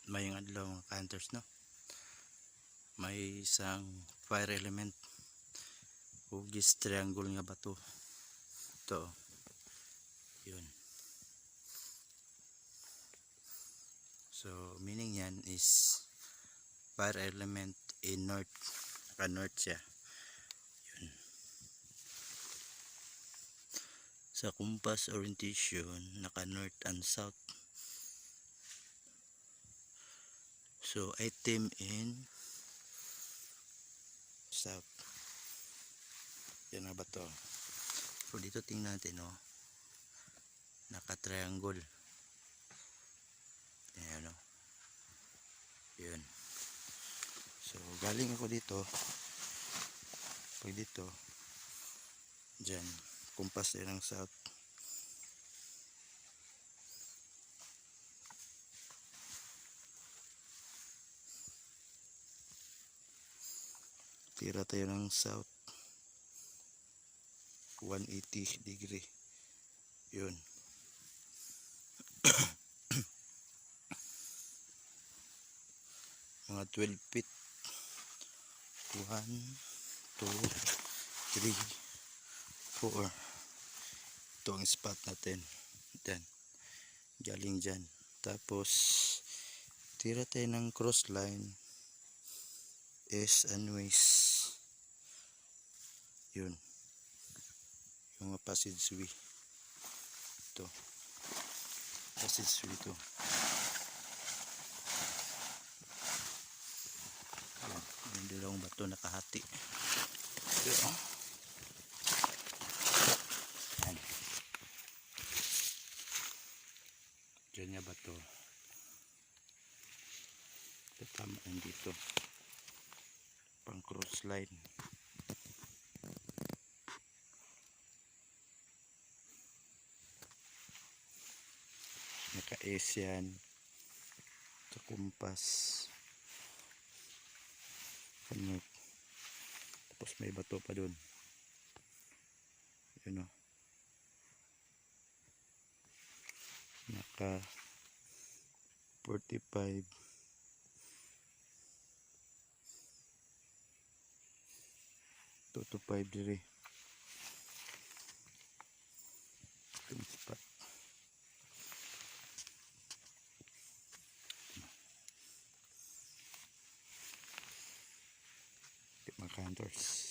May adlaw mga hunters, no? May isang fire element hugis triangle nga bato. Ito yun. So meaning yan is fire element in north, naka north siya. Yun. Sa compass orientation naka north and south. So item in south. Yan na ba to? So dito tingnan natin, no? Naka triangle. Ayan, no? Yun. So galing ako dito. Pag dito dyan, compass din ng south. Tira tayo ng south 180 degree. Yun. Mga 12 feet. 1, 2, 3, 4. Ito ang spot natin. Yan. Galing dyan. Tapos tira tayo ng cross line. East and west. Yun. Yung mga passageway. Ito. Passageway ito. Yan. Yung dalawang bato nakahati. Ito. Yan. Diyan nga bato. Tama yan dito. Pang cross line. Naka-S yan sa kumpas. Kanot. Tapos may bato pa dun. Yun, o. Naka 45. 2 to 5 dire. Itong spot. Mga hunters.